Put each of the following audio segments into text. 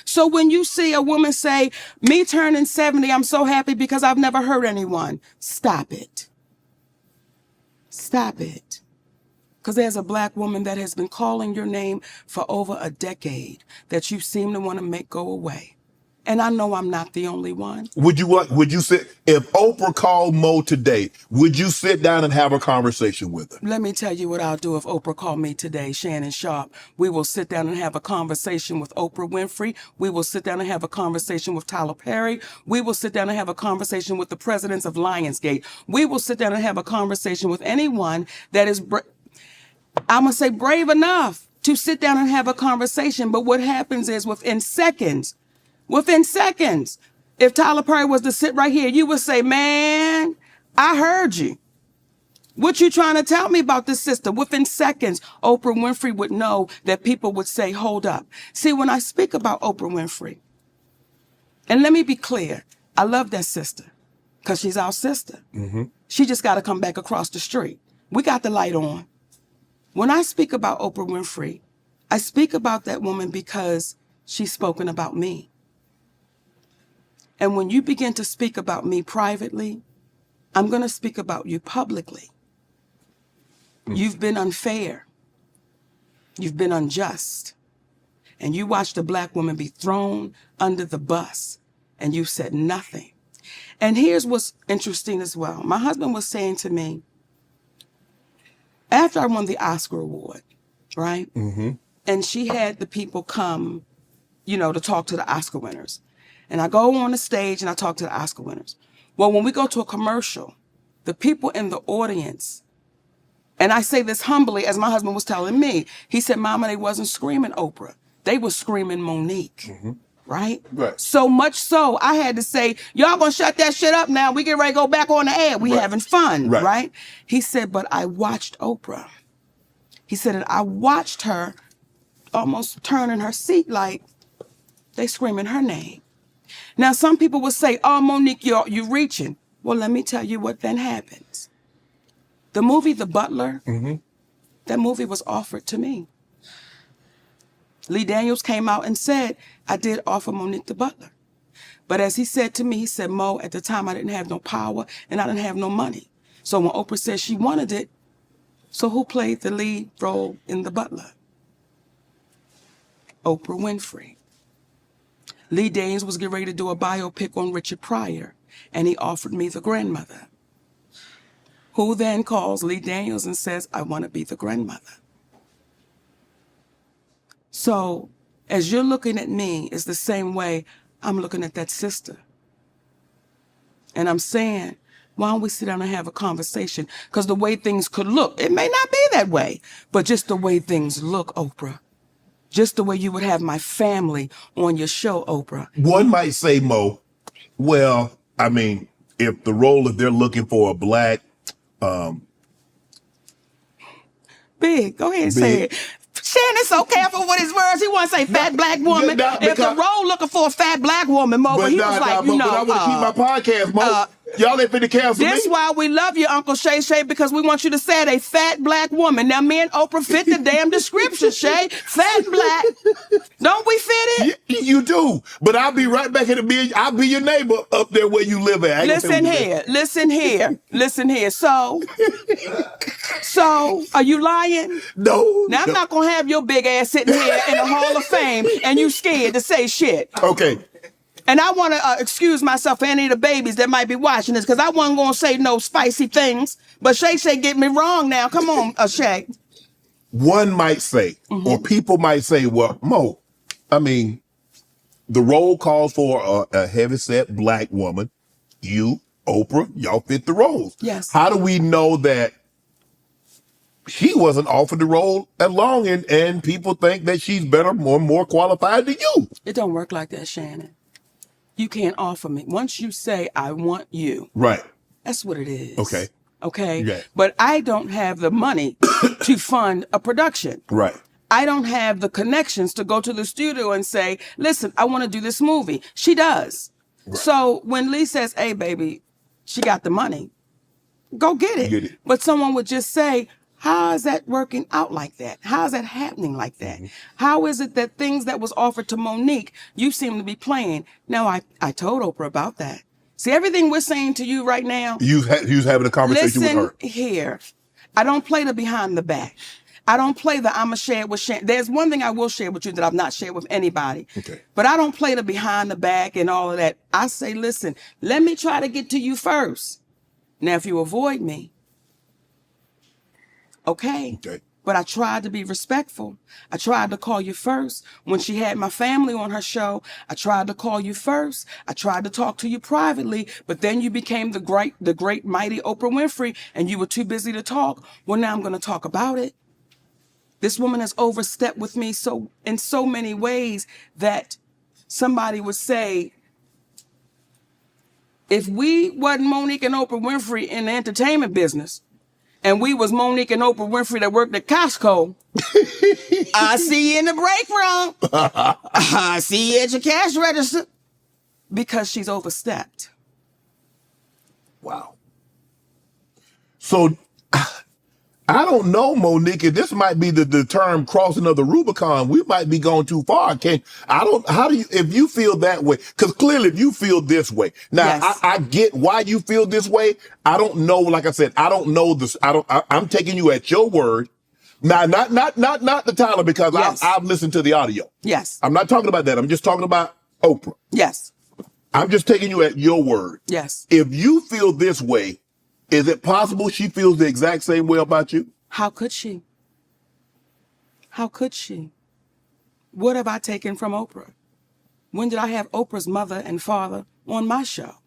So when you see a woman say, me turning 70, I'm so happy because I've never hurt anyone. Stop it. Stop it. Because there's a black woman that has been calling your name for over a decade that you seem to want to make go away. And I know I'm not the only one. Would you sit, if Oprah called Mo today, would you sit down and have a conversation with her? Let me tell you what I'll do if Oprah called me today, Shannon Sharp. We will sit down and have a conversation with Oprah Winfrey. We will sit down and have a conversation with Tyler Perry. We will sit down and have a conversation with the presidents of Lionsgate. We will sit down and have a conversation with anyone that is, I'm going to say, brave enough to sit down and have a conversation. But what happens is within seconds, if Tyler Perry was to sit right here, you would say, man, I heard you. What you trying to tell me about this sister? Within seconds, Oprah Winfrey would know that people would say, hold up. See, when I speak about Oprah Winfrey, and let me be clear, I love that sister because she's our sister. Mm-hmm. She just got to come back across the street. We got the light on. When I speak about Oprah Winfrey, I speak about that woman because she's spoken about me. And when you begin to speak about me privately, I'm going to speak about you publicly. You've been unfair. You've been unjust. And you watched a black woman be thrown under the bus, and you said nothing. And here's what's interesting as well. My husband was saying to me, after I won the Oscar award, right? Mm-hmm. And she had the people come, to talk to the Oscar winners. And I go on the stage and I talk to the Oscar winners. Well, when we go to a commercial, the people in the audience, and I say this humbly, as my husband was telling me, he said, Mama, they wasn't screaming Oprah. They were screaming Monique, right? So much so, I had to say, y'all gonna shut that shit up now. We get ready to go back on the air. We having fun, right? He said, but I watched Oprah. He said, and I watched her almost turn in her seat like they screaming her name. Now, some people will say, oh, Monique, you're reaching. Well, let me tell you what then happens. The movie The Butler, that movie was offered to me. Lee Daniels came out and said, I did offer Monique The Butler. But as he said to me, he said, Mo, at the time I didn't have no power and I didn't have no money. So when Oprah said she wanted it, so who played the lead role in The Butler? Oprah Winfrey. Lee Daniels was getting ready to do a biopic on Richard Pryor, and he offered me the grandmother. Who then calls Lee Daniels and says, I want to be the grandmother. So as you're looking at me, it's the same way I'm looking at that sister. And I'm saying, why don't we sit down and have a conversation? Because the way things could look, it may not be that way, but just the way things look, Oprah. Just the way you would have my family on your show, Oprah. One might say, Mo, well, I mean, if the role, if they're looking for a black, Big, go ahead and say it. Shannon's so careful with his words. He want to say fat black woman. If the role looking for a fat black woman, Mo, but he was like, but I want to keep my podcast, Mo. Y'all ain't finna cancel me. This why we love you, Uncle Shay Shay, because we want you to say it, a fat black woman. Now, me and Oprah fit the damn description, Shay. Fat black. Don't we fit it? You do. But I'll be right back in the bed. I'll be your neighbor up there where you live at. Listen here. So, are you lying? No. Now, I'm not going to have your big ass sitting here in the Hall of Fame and you scared to say shit. Okay. And I want to excuse myself for any of the babies that might be watching this because I wasn't going to say no spicy things. But Shay Shay get me wrong now. Come on, Shay. One might say, or people might say, well, Mo, I mean, the role calls for a heavyset black woman. You, Oprah, y'all fit the roles. Yes. How do we know that she wasn't offered the role along and people think that she's better, more qualified than you? It don't work like that, Shannon. You can't offer me. Once you say, I want you. Right. That's what it is. Okay. Yeah. But I don't have the money to fund a production. Right. I don't have the connections to go to the studio and say, listen, I want to do this movie. She does. Right. So when Lee says, hey, baby, she got the money, go get it. But someone would just say, How is that working out like that? How is that happening like that? How is it that things that was offered to Monique, you seem to be playing? Now, I told Oprah about that. See, everything we're saying to you right now. You was having a conversation with her. Listen here. I don't play the behind the back. I don't play the I'ma share it with Shannon. There's one thing I will share with you that I've not shared with anybody. Okay. But I don't play the behind the back and all of that. I say, listen, let me try to get to you first. Now, if you avoid me, okay. But I tried to be respectful. I tried to call you first. When she had my family on her show, I tried to call you first. I tried to talk to you privately, but then you became the great mighty Oprah Winfrey, and you were too busy to talk. Well, now I'm going to talk about it. This woman has overstepped with me in so many ways that somebody would say, if we wasn't Monique and Oprah Winfrey in the entertainment business, and we was Monique and Oprah Winfrey that worked at Costco, I see you in the break room. I see you at your cash register. Because she's overstepped. Wow. So, I don't know, Monique. This might be the term crossing of the Rubicon. We might be going too far. If you feel that way, because clearly if you feel this way, now Yes. I get why you feel this way. I don't know, like I said, I don't know this. I'm taking you at your word. Now, not the Tyler, because Yes. I've listened to the audio. Yes. I'm not talking about that. I'm just talking about Oprah. Yes. I'm just taking you at your word. Yes. If you feel this way, is it possible she feels the exact same way about you? How could she? How could she? What have I taken from Oprah? When did I have Oprah's mother and father on my show?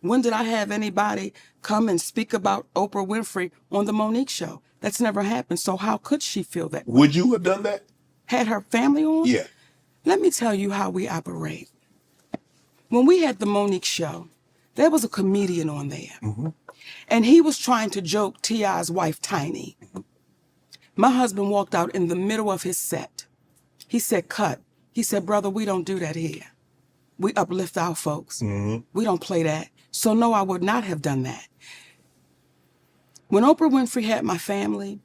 When did I have anybody come and speak about Oprah Winfrey on the Monique show? That's never happened. So how could she feel that way? Would you have done that? Had her family on? Yeah. Let me tell you how we operate. When we had the Monique show, there was a comedian on there. And he was trying to joke T.I.'s wife, Tiny. My husband walked out in the middle of his set. He said, cut. He said, brother, we don't do that here. We uplift our folks. We don't play that. So no, I would not have done that. When Oprah Winfrey had my family,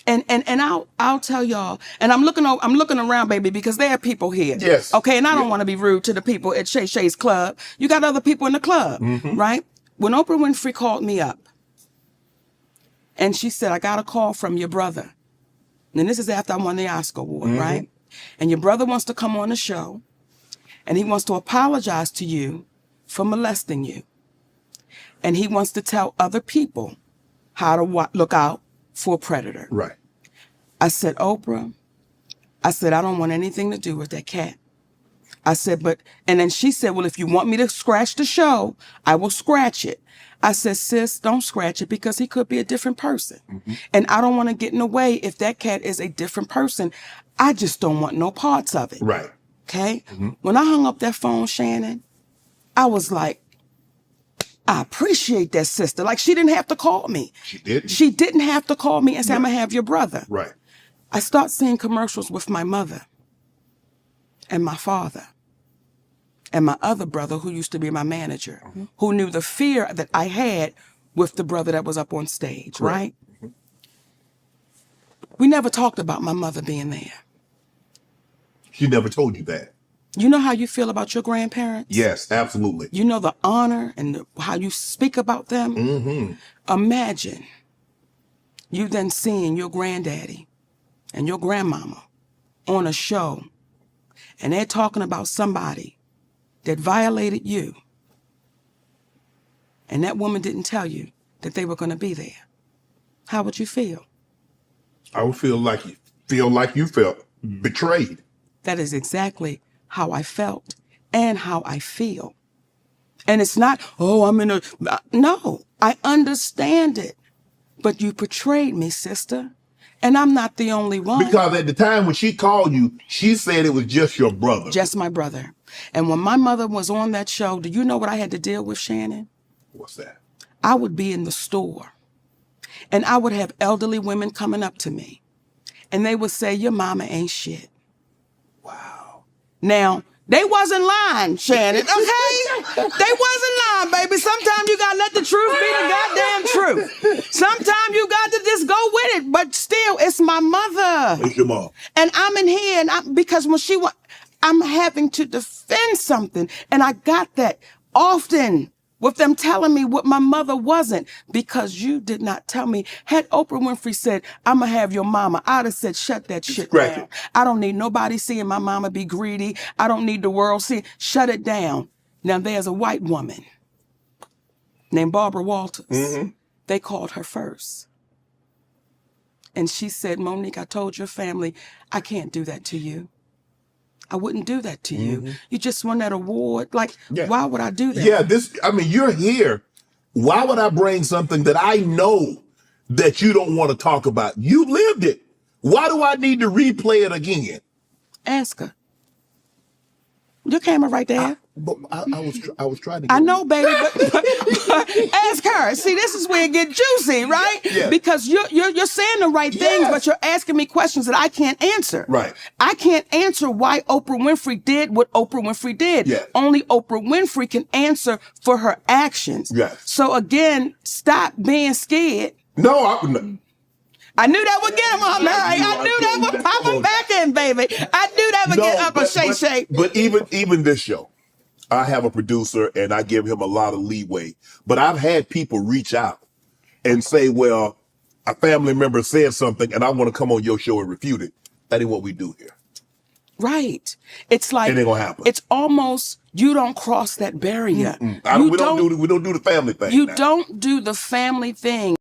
and I'll tell y'all, and I'm looking around, baby, because there are people here. Yes. Okay, and I don't want to be rude to the people at Shay Shay's club. You got other people in the club, right? When Oprah Winfrey called me up, and she said, I got a call from your brother. And this is after I won the Oscar award, right? And your brother wants to come on the show, and he wants to apologize to you for molesting you. And he wants to tell other people how to look out for a predator. Right. I said, Oprah, I don't want anything to do with that cat. I said, and then she said, well, if you want me to scratch the show, I will scratch it. I said, sis, don't scratch it because he could be a different person. And I don't want to get in the way if that cat is a different person. I just don't want no parts of it. Right. Okay? When I hung up that phone, Shannon, I was like, I appreciate that sister. Like, she didn't have to call me. She didn't? She didn't have to call me and say, I'm going to have your brother. Right. I start seeing commercials with my mother and my father and my other brother who used to be my manager, who knew the fear that I had with the brother that was up on stage, right? We never talked about my mother being there. She never told you that. You know how you feel about your grandparents? Yes, absolutely. You know the honor and how you speak about them? Imagine you then seeing your granddaddy and your grandmama on a show, and they're talking about somebody that violated you, and that woman didn't tell you that they were going to be there. How would you feel? I would feel like you felt betrayed. That is exactly how I felt and how I feel. And it's not, no, I understand it. But you betrayed me, sister. And I'm not the only one. Because at the time when she called you, she said it was just your brother. Just my brother. And when my mother was on that show, do you know what I had to deal with, Shannon? What's that? I would be in the store, and I would have elderly women coming up to me, and they would say, your mama ain't shit. Wow. Now, they wasn't lying, Shannon, okay? They wasn't lying, baby. Sometimes you gotta let the truth be the goddamn truth. Sometimes you got to just go with it. But still, it's my mother. It's your mom. And I'm in here, and because when I'm having to defend something, and I got that often with them telling me what my mother wasn't, because you did not tell me. Had Oprah Winfrey said, I'm gonna have your mama, I'd have said, shut that shit down. I don't need nobody seeing my mama be greedy. I don't need the world seeing. Shut it down. Now there's a white woman named Barbara Walters. Mm-hmm. They called her first. And she said, Monique, I told your family, I can't do that to you. I wouldn't do that to you. You just won that award. Like, why would I do that? Yeah, you're here. Why would I bring something that I know that you don't want to talk about? You lived it. Why do I need to replay it again? Ask her. Your camera right there. I was trying to. I know, baby, but ask her. See, this is where it gets juicy, right? Yeah. Because you're saying the right things, but you're asking me questions that I can't answer. Right. I can't answer why Oprah Winfrey did what Oprah Winfrey did. Yeah. Only Oprah Winfrey can answer for her actions. Yes. So again, stop being scared. No, I knew that would get him on there. I knew that would pop him back in, baby. I knew that would get up a shake. But even this show, I have a producer and I give him a lot of leeway. But I've had people reach out and say, well, a family member said something and I want to come on your show and refute it. That ain't what we do here. Right. It's like, it ain't gonna happen. It's almost, you don't cross that barrier. We don't do the family thing. You don't do the family thing.